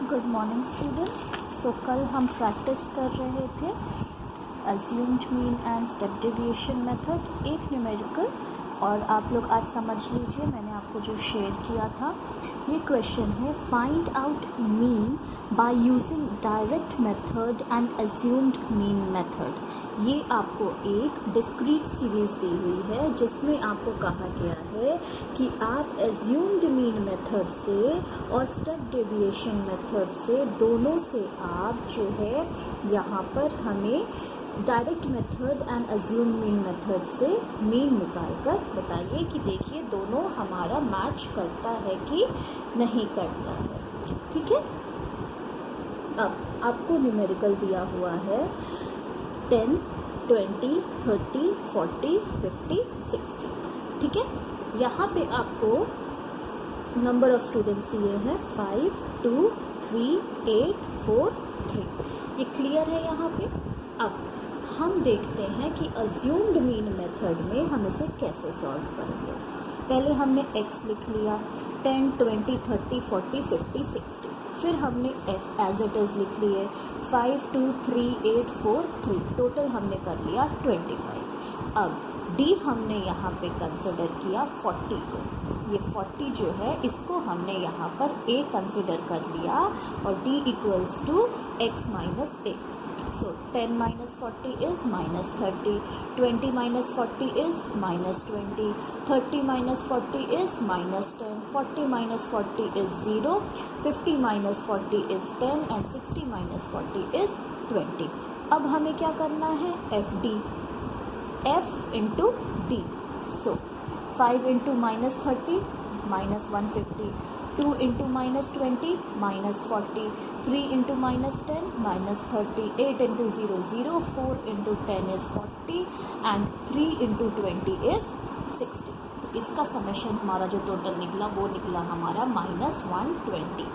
Good morning students. सो कल हम practice कर रहे थे assumed mean and step deviation method, एक न्यूमेरिकल। और आप लोग आज समझ लीजिए, मैंने आपको जो शेयर किया था ये क्वेश्चन है, find out mean by using direct method and assumed mean method. ये आपको एक डिस्क्रीट सीरीज दी हुई है जिसमें आपको कहा गया है कि आप अज्यूम्ड मीन मेथड से और स्टेप डेविएशन मेथड से, दोनों से आप जो है यहाँ पर हमें direct method and assume mean method से मीन निकाल कर बताइए कि देखिए दोनों हमारा मैच करता है कि नहीं करता है। ठीक है, अब आपको न्यूमेरिकल दिया हुआ है 10, 20, 30, 40, 50, 60। ठीक है, यहाँ पे आपको नंबर ऑफ स्टूडेंट्स दिए हैं 5, 2, 3, 8, 4, 3। ये क्लियर है यहाँ पे। अब हम देखते हैं कि अज्यूम्ड मीन मेथड में हम इसे कैसे सॉल्व करेंगे। पहले हमने x लिख लिया 10, 20, 30, 40, 50, 60। फिर हमने f एज इट इज़ लिख लिए 5, 2, 3, 8, 4, 3। टोटल हमने कर लिया 25। अब d हमने यहाँ पे कंसिडर किया 40 को। ये 40 जो है इसको हमने यहाँ पर a कंसिडर कर लिया और d equals to x minus a। So 10 minus 40 is minus 30, 20 minus 40 is minus 20, 30 minus 40 is minus 10, 40 minus 40 is 0, 50 minus 40 is 10 and 60 minus 40 is 20। अब हमें क्या करना है, FD, F into D। So 5 into minus 30 minus 150, 2 into minus 20 minus 40, 3 into minus 10 minus 30, 8 into 0 0, 4 into 10 is 40 and 3 into 20 is 60। तो इसका summation हमारा जो total निकला वो निकला हमारा -120।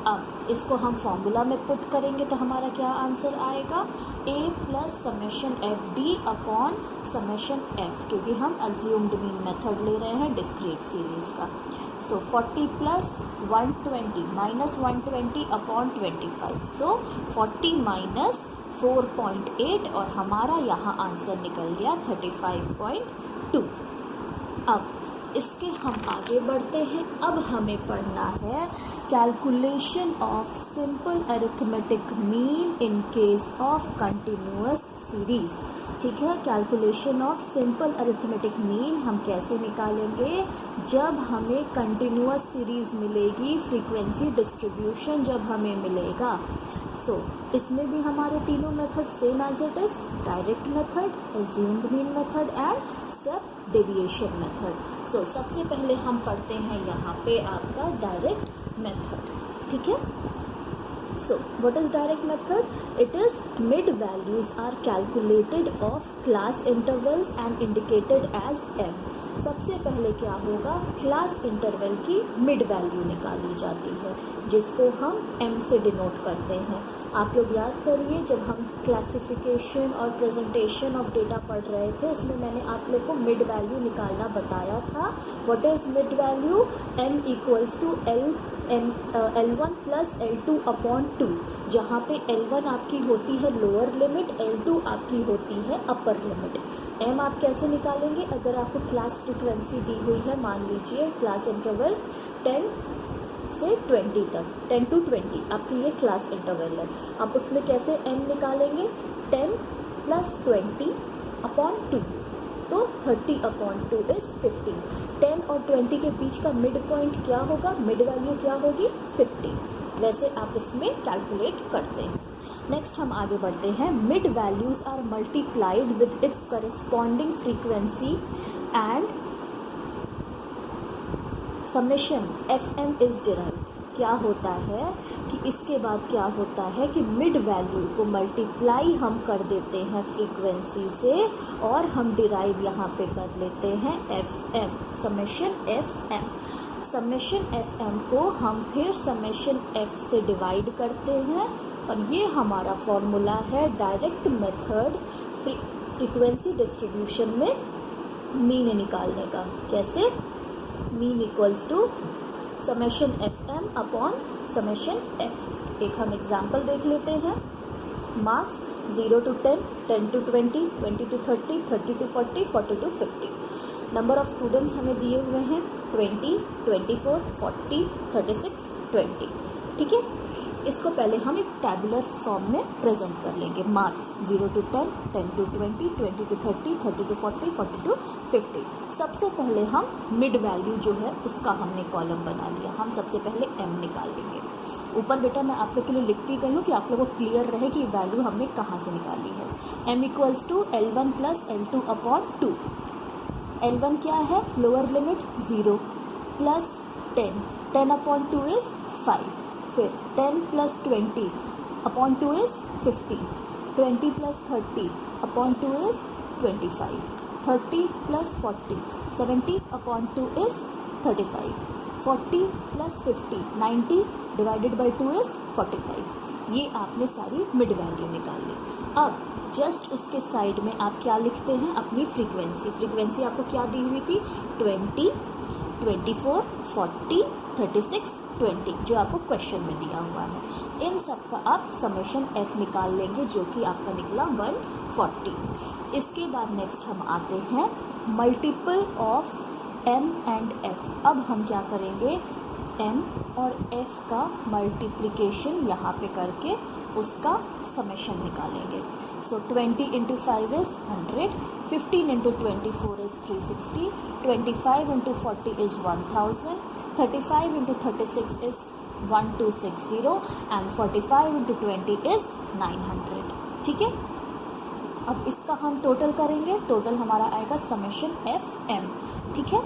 अब इसको हम फॉर्मूला में पुट करेंगे तो हमारा क्या आंसर आएगा, a plus summation F D upon summation F, क्योंकि हम अज्यूम्ड मीन मेथड ले रहे हैं डिस्क्रीट सीरीज का। सो 40 प्लस 120 माइनस 120 अपॉन 25, सो 40 माइनस 4.8 और हमारा यहाँ आंसर निकल गया 35.2। अब इसके हम आगे बढ़ते हैं। अब हमें पढ़ना है calculation of simple arithmetic mean in case of continuous series. ठीक है, calculation of simple arithmetic mean हम कैसे निकालेंगे, जब हमें कंटिन्यूअस सीरीज मिलेगी, फ्रीक्वेंसी डिस्ट्रीब्यूशन जब हमें मिलेगा। सो इसमें भी हमारे तीनों method same as it is, direct method, assumed mean method and step deviation method. So सबसे पहले हम पढ़ते हैं यहाँ पे आपका डायरेक्ट मेथड। ठीक है, so what is direct method? It is mid values are calculated of class intervals and indicated as m। सबसे पहले क्या होगा, क्लास इंटरवल की मिड वैल्यू निकाली जाती है जिसको हम m से डिनोट करते हैं। आप लोग याद करिए, जब हम क्लासिफिकेशन और प्रेजेंटेशन ऑफ डेटा पढ़ रहे थे उसमें मैंने आप लोग को मिड वैल्यू निकालना बताया था। What is mid value, m equals to L1 plus L2 upon 2, जहाँ पे L1 आपकी होती है लोअर लिमिट, L2 आपकी होती है अपर लिमिट। m आप कैसे निकालेंगे, अगर आपको क्लास फ्रीक्वेंसी दी हुई है, मान लीजिए क्लास इंटरवल 10 से 20 तक, 10 to 20 आपकी ये क्लास इंटरवल है, आप उसमें कैसे m निकालेंगे, 10 प्लस 20 अपॉन 2, तो 30 अपॉन 2 इज 50। 10 और 20 के बीच का मिड पॉइंट क्या होगा, मिड वैल्यू क्या होगी, 50। वैसे आप इसमें कैलकुलेट करते हैं। नेक्स्ट हम आगे बढ़ते हैं। Mid values are multiplied with its corresponding frequency and summation FM is derived. क्या होता है कि इसके बाद क्या होता है कि मिड वैल्यू को मल्टीप्लाई हम कर देते हैं फ्रीक्वेंसी से और हम डिराइव यहाँ पे कर लेते हैं FM, summation FM। Summation FM को हम फिर समेशन F से डिवाइड करते हैं और ये हमारा फॉर्मूला है डायरेक्ट मेथड फ्रीक्वेंसी डिस्ट्रीब्यूशन में मीन निकालने का। कैसे, mean equals to summation F M upon summation F. एक हम एग्जाम्पल देख लेते हैं। Marks 0 to 10, 10 to 20, 20 to 30, 30 to 40, 40 to 50। Number of students हमें दिए हुए हैं 20, 24, 40, 36, 20। ठीक है, इसको पहले हम एक टैबुलर फॉर्म में प्रेजेंट कर लेंगे। Marks 0 to 10, 10 to 20, 20 to 30, 30 to 40, 40 to 50। सबसे पहले हम मिड वैल्यू जो है उसका हमने कॉलम बना लिया। हम सबसे पहले m निकालेंगे। ऊपर बेटा मैं आप लोग के लिए लिखती गई हूँ कि आप लोगों को क्लियर रहे कि वैल्यू हमने कहाँ से निकाली है। m equals to L1 plus L2 upon 2। L1 क्या है, lower limit 0 plus 10, 10 upon 2 is 5। फिर 10 plus 20 upon 2 is 15, 20 plus 30 upon 2 is 25, 30 plus 40 70 upon 2 is 35, 40 plus 50 90 divided by 2 is 45। ये आपने सारी मिड वैल्यू निकाल ली। अब जस्ट उसके साइड में आप क्या लिखते हैं, अपनी फ्रीक्वेंसी। फ्रीक्वेंसी आपको क्या दी हुई थी, 20, 24, 40, 36, 20, जो आपको क्वेश्चन में दिया हुआ है। इन सब का आप समेशन एफ निकाल लेंगे, जो कि आपका निकला 140। इसके बाद नेक्स्ट हम आते हैं multiple of M and F. अब हम क्या करेंगे, एम और एफ का मल्टीप्लिकेशन यहाँ पे करके उसका समेशन निकालेंगे। सो 20 into 5 is 100, 15 into 24 is 360, 25 into 40 is 1000, 35 into 36 is 1260 and 45 into 20 is 900। ठीक है, अब इसका हम टोटल करेंगे। टोटल हमारा आएगा समेशन एफ एम। ठीक है,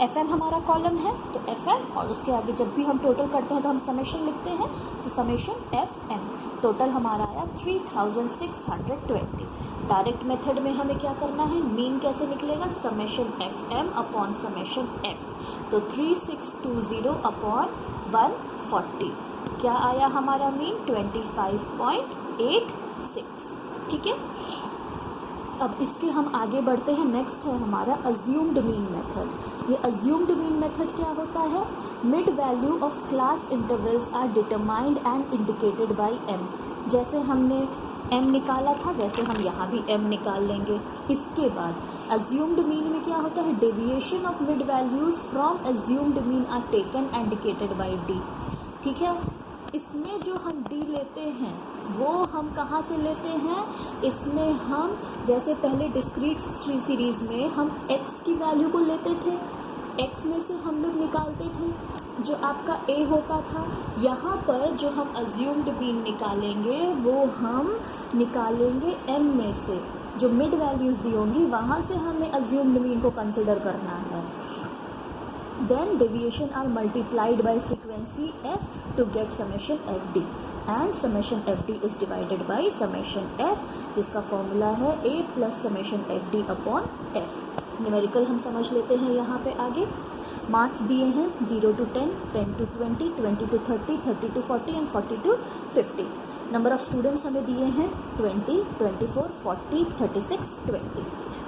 एफ एम हमारा कॉलम है, तो एफ एम और उसके आगे जब भी हम टोटल करते हैं तो हम समेशन लिखते हैं। तो समेशन एफ एम टोटल हमारा आया 3620। डायरेक्ट मेथड में हमें क्या करना है, मीन कैसे निकलेगा, summation F M upon summation F. तो 3620 अपॉन 140 क्या आया हमारा मीन, 25.86। ठीक है, अब इसके हम आगे बढ़ते हैं। नेक्स्ट है हमारा अज्यूम्ड मीन मेथड। ये अज्यूम्ड मीन मेथड क्या होता है, mid value of class intervals are determined and indicated by M. जैसे हमने m निकाला था वैसे हम यहाँ भी m निकाल लेंगे। इसके बाद अज्यूम्ड मीन में क्या होता है, deviation of mid values from assumed mean are taken and indicated by d। ठीक है, इसमें जो हम d लेते हैं वो हम कहाँ से लेते हैं, इसमें हम जैसे पहले डिस्क्रीट सीरीज़ में हम x की वैल्यू को लेते थे, x में से हम लोग निकालते थे जो आपका a होता था। यहाँ पर जो हम अज्यूम्ड मीन निकालेंगे वो हम निकालेंगे m में से, जो मिड वैल्यूज़ दी होंगी वहाँ से हमें अज्यूम्ड मीन को कंसिडर करना है। Then deviation are multiplied by frequency f to get summation fd and summation fd is divided by summation f, जिसका फॉर्मूला है a plus summation fd upon f। Numerical हम समझ लेते हैं यहाँ पे आगे। मार्क्स दिए हैं 0 to 10, 10 to 20, 20 to 30, 30 to 40 and 40 to 50। Number of students हमें दिए हैं 20, 24, 40, 36, 20।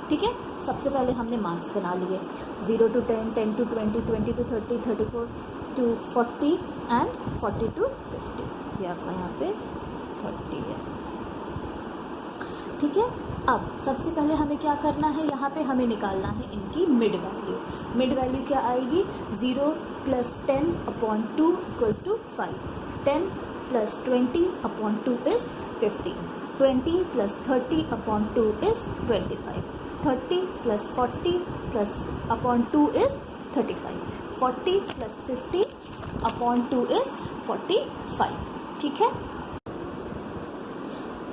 ठीक है, सबसे पहले हमने मार्क्स बना लिए 0 to 10, 10 to 20, 20 to 30, 34 to 40 and 40 to 50। ये आपका यहाँ पे 30 है। ठीक है, अब सबसे पहले हमें क्या करना है, यहाँ पे हमें निकालना है इनकी मिड वैल्यू। मिड वैल्यू क्या आएगी, 0 plus 10 upon 2 equals to 5, 10 plus 20 upon 2 is 15, 20 plus 30 upon 2 is 25, 30 plus 40 plus upon 2 is 35, 40 plus 50 upon 2 is 45। ठीक है,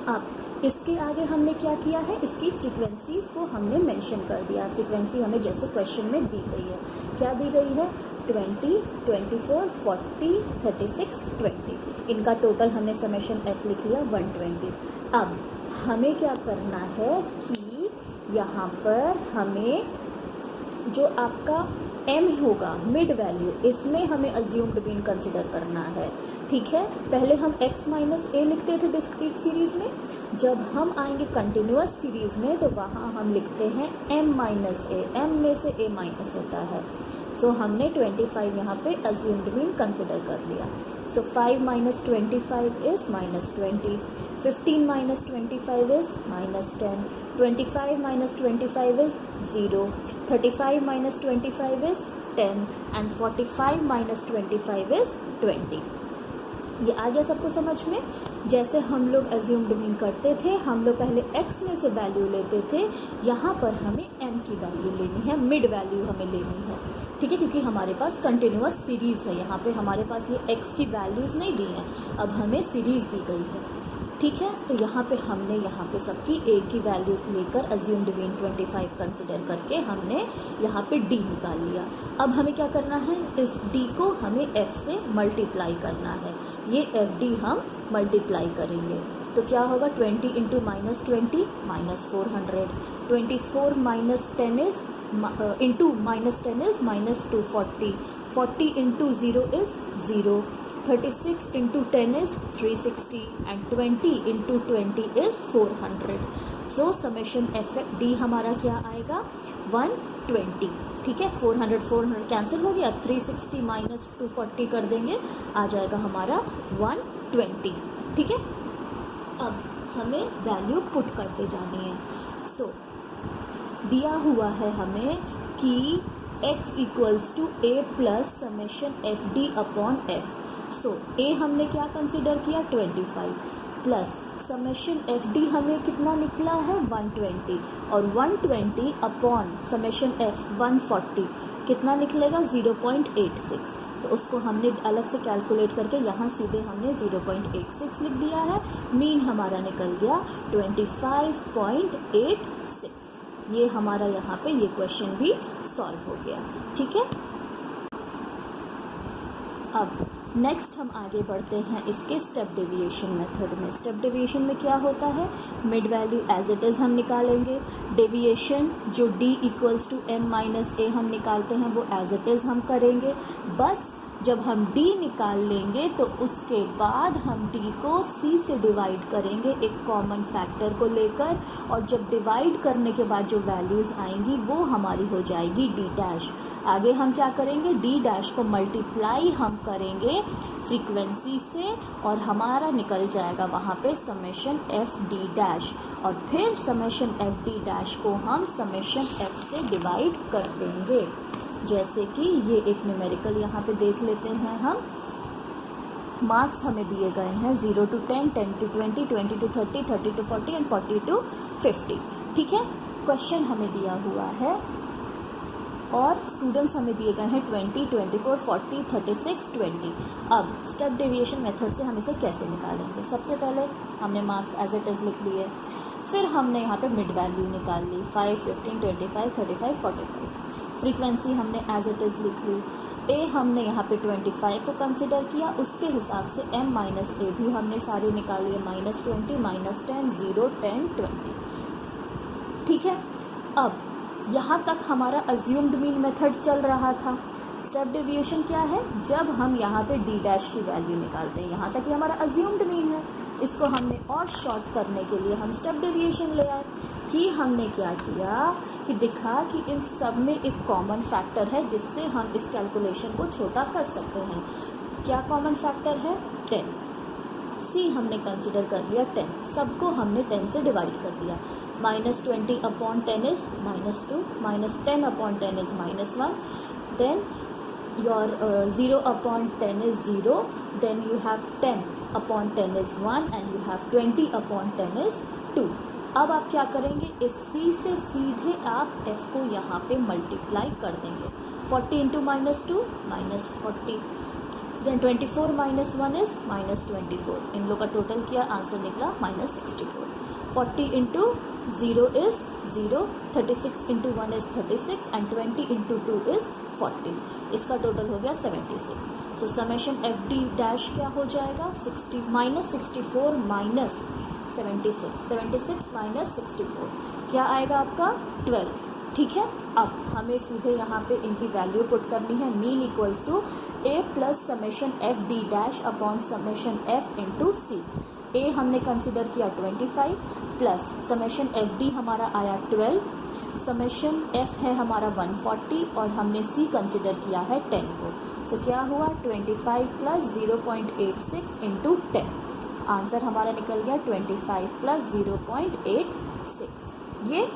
अब इसके आगे हमने क्या किया है, इसकी फ्रीक्वेंसीज़ को हमने मेंशन कर दिया। फ्रीक्वेंसी हमें जैसे क्वेश्चन में दी गई है, क्या दी गई है, 20, 24, 40, 36, 20। इनका टोटल हमने समेशन f लिख लिया 120। अब हमें क्या करना है कि यहाँ पर हमें जो आपका m होगा मिड वैल्यू, इसमें हमें अज्यूम्ड मीन कंसिडर करना है। ठीक है, पहले हम x माइनस a लिखते थे डिस्क्रीट सीरीज़ में, जब हम आएंगे कंटिन्यूअस सीरीज़ में तो वहाँ हम लिखते हैं m माइनस a, m में से a माइनस होता है। सो हमने 25 यहाँ पे अज्यूम्ड मीन कंसिडर कर लिया. सो 5 minus 25 is minus 20. 15 minus 25 is minus 10. 25 minus 25 is 0. 35 minus 25 is 10 and 45 minus 25 is 20. ये आ गया सबको समझ में. जैसे हम लोग एज्यूम्ड मीन करते थे, हम लोग पहले x में से वैल्यू लेते थे, यहाँ पर हमें m की वैल्यू लेनी है, मिड वैल्यू हमें लेनी है. ठीक है, क्योंकि हमारे पास कंटिन्यूअस सीरीज़ है. यहाँ पे हमारे पास ये x की वैल्यूज़ नहीं दी हैं, अब हमें सीरीज़ दी गई है. ठीक है, तो यहाँ पे हमने यहाँ पे सबकी a की वैल्यू लेकर अज्यूम्ड मीन 25 कंसिडर करके हमने यहाँ पे d निकाल लिया. अब हमें क्या करना है, इस d को हमें f से मल्टीप्लाई करना है. ये fd हम मल्टीप्लाई करेंगे तो क्या होगा, 20 into minus 20 minus 400. 24 minus 10 is into minus 10 is minus 240. 40 into 0 is 0. 36 into 10 is 360 and 20 into 20 is 400. So summation FD हमारा क्या आएगा, 120. ठीक है, 400 कैंसिल हो गया, 360 माइनस 240 कर देंगे, आ जाएगा हमारा 120. ठीक है, अब हमें वैल्यू पुट करते जानी है. सो दिया हुआ है हमें कि x equals to a plus summation FD upon F. So a हमने क्या कंसिडर किया, 25 प्लस समेशन FD हमें कितना निकला है, 120 और 120 अपॉन समेशन F 140 कितना निकलेगा, 0.86. तो उसको हमने अलग से कैलकुलेट करके यहाँ सीधे हमने 0.86 लिख दिया है. मीन हमारा निकल गया 25.86. ये हमारा यहाँ पे ये क्वेश्चन भी सॉल्व हो गया. ठीक है, अब नेक्स्ट हम आगे बढ़ते हैं इसके स्टेप डेविएशन मेथड में. स्टेप डेविएशन में क्या होता है, mid value as it is हम निकालेंगे. डेविएशन जो d equals to m minus a हम निकालते हैं वो एज इट इज़ हम करेंगे. बस जब हम d निकाल लेंगे तो उसके बाद हम d को c से डिवाइड करेंगे एक कॉमन फैक्टर को लेकर, और जब डिवाइड करने के बाद जो वैल्यूज़ आएंगी वो हमारी हो जाएगी d डैश. आगे हम क्या करेंगे, d डैश को मल्टीप्लाई हम करेंगे फ्रीक्वेंसी से और हमारा निकल जाएगा वहाँ पे समेशन FD डैश, और फिर समेशन FD डैश को हम समेशन F से डिवाइड कर देंगे. जैसे कि ये एक न्यूमेरिकल यहाँ पे देख लेते हैं हम. मार्क्स हमें दिए गए हैं 0 to 10, 10 to 20, 20 to 30, 30 to 40 and 40 to 50. ठीक है, क्वेश्चन हमें दिया हुआ है और स्टूडेंट्स हमें दिए गए हैं 20, 24, 40, 36, 20. अब स्टेप डेविएशन मेथड से हम इसे कैसे निकालेंगे. सबसे पहले हमने मार्क्स एज इट इज़ लिख लिए, फिर हमने यहाँ पे मिड वैल्यू निकाल ली 5, 15, 25, 35, 45. फ्रीक्वेंसी हमने एज इट इज़ लिख ली. ए हमने यहाँ पे 25 को कंसिडर किया, उसके हिसाब से m माइनस ए भी हमने सारे निकाल लिए, माइनस 20, माइनस 10, 0, 10, 20. ठीक है, अब यहाँ तक हमारा अज्यूम्ड मीन मेथड चल रहा था. स्टेप डेविएशन क्या है, जब हम यहाँ पे d डैश की वैल्यू निकालते हैं. यहाँ तक ही हमारा अज्यूम्ड मीन है, इसको हमने और शॉर्ट करने के लिए हम स्टेप डेविएशन ले आए. कि हमने क्या किया कि दिखा कि इन सब में एक कॉमन फैक्टर है जिससे हम इस कैलकुलेशन को छोटा कर सकते हैं. क्या कॉमन फैक्टर है, 10. सी हमने कंसिडर कर लिया 10, सबको हमने 10 से डिवाइड कर दिया. Minus 20 upon 10 is minus 2, minus 10 upon 10 is minus 1. Then your 0 upon 10 is 0. Then you have 10 upon 10 is 1 and you have 20 upon 10 is 2. अब आप क्या करेंगे, इस c से सीधे आप f को यहाँ पे मल्टीप्लाई कर देंगे. 40 into minus 2 minus 40. Then 24 minus 1 is minus 24. इन लोग का टोटल किया, आंसर निकला minus 64. 40 into 0 is 0. 36 into 1 is 36 and 20 into 2 is 40. इसका टोटल हो गया 76. सो समेशन FD डैश क्या हो जाएगा, 60 माइनस 64 माइनस 76 माइनस 64 क्या आएगा आपका 12. ठीक है, अब हमें सीधे यहाँ पे इनकी वैल्यू पुट करनी है. Mean equals to a plus summation FD dash upon summation F into C. A हमने कंसिडर किया 25 प्लस समेशन FD हमारा आया 12 समेशन एफ है हमारा 140 और हमने सी कंसिडर किया है 10 को। सो क्या हुआ 25 प्लस 0.86 इंटू 10। आंसर हमारा निकल गया 25 प्लस 0.86 ये,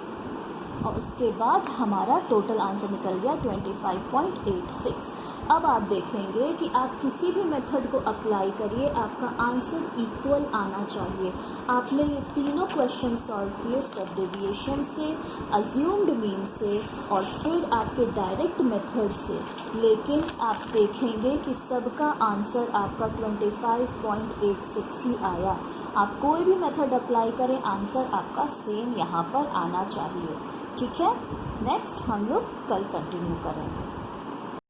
और उसके बाद हमारा टोटल आंसर निकल गया 25.86। अब आप देखेंगे कि आप किसी भी मेथड को अप्लाई करिए, आपका आंसर इक्वल आना चाहिए। आपने ये तीनों क्वेश्चन सॉल्व किए स्टेप डेविएशन से, अज्यूम्ड मीन से और फिर आपके डायरेक्ट मेथड से, लेकिन आप देखेंगे कि सबका आंसर आपका 25.86 ही आया। आप कोई भी मेथड अप्लाई करें, आंसर आपका सेम यहाँ पर आना चाहिए। ठीक है, नेक्स्ट हम लोग कल कंटिन्यू करेंगे।